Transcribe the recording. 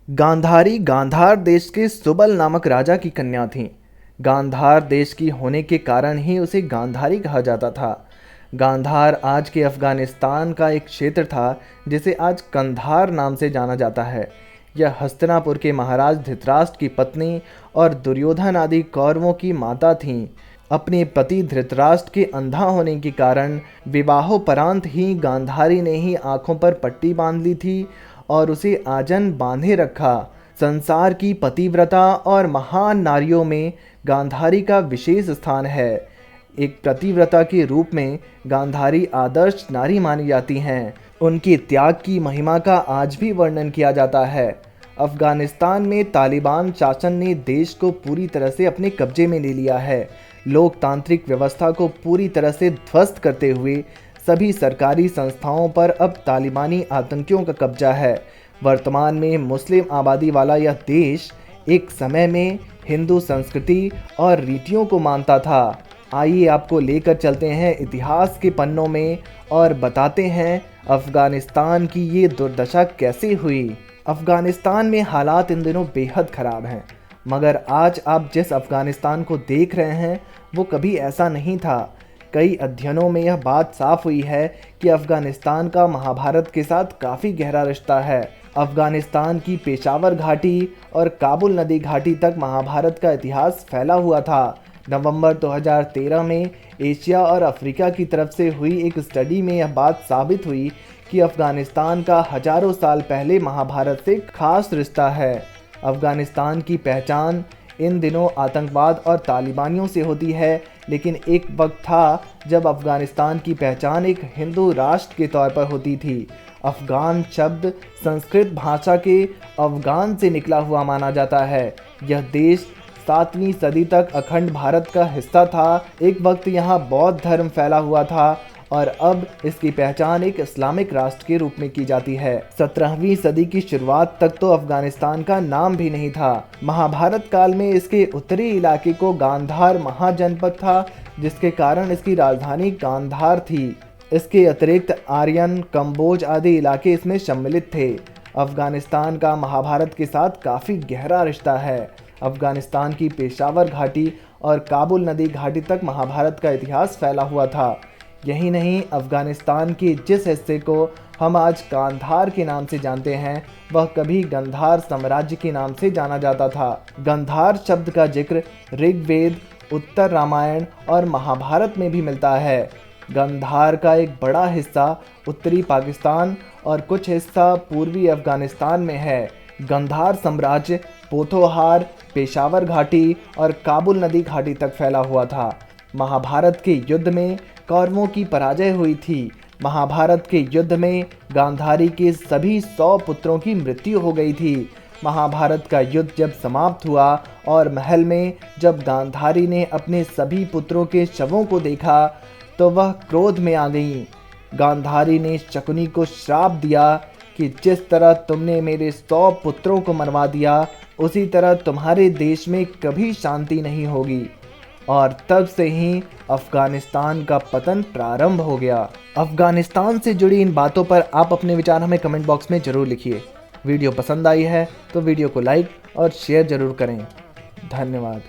गांधारी गांधार देश के सुबल नामक राजा की कन्या थीं। गांधार देश की होने के कारण ही उसे गांधारी कहा जाता था। गांधार आज के अफ़गानिस्तान का एक क्षेत्र था जिसे आज कंधार नाम से जाना जाता है। यह हस्तिनापुर के महाराज धृतराष्ट्र की पत्नी और दुर्योधन आदि कौरवों की माता थीं। अपने पति धृतराष्ट्र के अंधा होने के कारण विवाहोपरांत ही गांधारी ने ही आंखों पर पट्टी बांध ली थी और उसे आजन बांधे रखा। संसार की पतिव्रता और महान नारियों में गांधारी का विशेष स्थान है। एक पतिव्रता के रूप में गांधारी आदर्श नारी मानी जाती हैं। उनके त्याग की महिमा का आज भी वर्णन किया जाता है। अफ़गानिस्तान में तालिबान शासन ने देश को पूरी तरह से अपने कब्जे में ले लिया है। लोकतांत्रिक व्यवस्था को पूरी तरह से ध्वस्त करते हुए सभी सरकारी संस्थाओं पर अब तालिबानी आतंकियों का कब्जा है। वर्तमान में मुस्लिम आबादी वाला यह देश एक समय में हिंदू संस्कृति और रीतियों को मानता था। आइए आपको लेकर चलते हैं इतिहास के पन्नों में और बताते हैं अफ़गानिस्तान की ये दुर्दशा कैसे हुई। अफ़गानिस्तान में हालात इन दिनों बेहद ख़राब हैं, मगर आज आप जिस अफ़गानिस्तान को देख रहे हैं वो कभी ऐसा नहीं था। कई अध्ययनों में यह बात साफ हुई है कि अफ़गानिस्तान का महाभारत के साथ काफ़ी गहरा रिश्ता है। अफ़गानिस्तान की पेशावर घाटी और काबुल नदी घाटी तक महाभारत का इतिहास फैला हुआ था। नवंबर 2013 में एशिया और अफ्रीका की तरफ से हुई एक स्टडी में यह बात साबित हुई कि अफ़गानिस्तान का हजारों साल पहले महाभारत से खास रिश्ता है। अफ़गानिस्तान की पहचान इन दिनों आतंकवाद और तालिबानियों से होती है, लेकिन एक वक्त था जब अफ़गानिस्तान की पहचान एक हिंदू राष्ट्र के तौर पर होती थी। अफ़गान शब्द संस्कृत भाषा के अफ़गान से निकला हुआ माना जाता है। यह देश 7वीं सदी तक अखंड भारत का हिस्सा था। एक वक्त यहाँ बौद्ध धर्म फैला हुआ था और अब इसकी पहचान एक इस्लामिक राष्ट्र के रूप में की जाती है। 17वीं सदी की शुरुआत तक तो अफ़गानिस्तान का नाम भी नहीं था। महाभारत काल में इसके उत्तरी इलाके को गांधार महाजनपद था, जिसके कारण इसकी राजधानी गांधार थी। इसके अतिरिक्त आर्यन, कंबोज आदि इलाके इसमें सम्मिलित थे। अफ़गानिस्तान का महाभारत के साथ काफ़ी गहरा रिश्ता है। अफ़गानिस्तान की पेशावर घाटी और काबुल नदी घाटी तक महाभारत का इतिहास फैला हुआ था। यही नहीं, अफ़गानिस्तान के जिस हिस्से को हम आज गांधार के नाम से जानते हैं वह कभी गंधार साम्राज्य के नाम से जाना जाता था। गंधार शब्द का जिक्र ऋग्वेद, उत्तर रामायण और महाभारत में भी मिलता है। गंधार का एक बड़ा हिस्सा उत्तरी पाकिस्तान और कुछ हिस्सा पूर्वी अफ़गानिस्तान में है। गंधार साम्राज्य पोथोहार, पेशावर घाटी और काबुल नदी घाटी तक फैला हुआ था। महाभारत के युद्ध में कौरवों की पराजय हुई थी। महाभारत के युद्ध में गांधारी के सभी 100 पुत्रों की मृत्यु हो गई थी। महाभारत का युद्ध जब समाप्त हुआ और महल में जब गांधारी ने अपने सभी पुत्रों के शवों को देखा तो वह क्रोध में आ गईं। गांधारी ने शकुनी को श्राप दिया कि जिस तरह तुमने मेरे 100 पुत्रों को मरवा दिया, उसी तरह तुम्हारे देश में कभी शांति नहीं होगी। और तब से ही अफ़गानिस्तान का पतन प्रारंभ हो गया। अफ़गानिस्तान से जुड़ी इन बातों पर आप अपने विचार हमें कमेंट बॉक्स में ज़रूर लिखिए। वीडियो पसंद आई है तो वीडियो को लाइक और शेयर ज़रूर करें। धन्यवाद।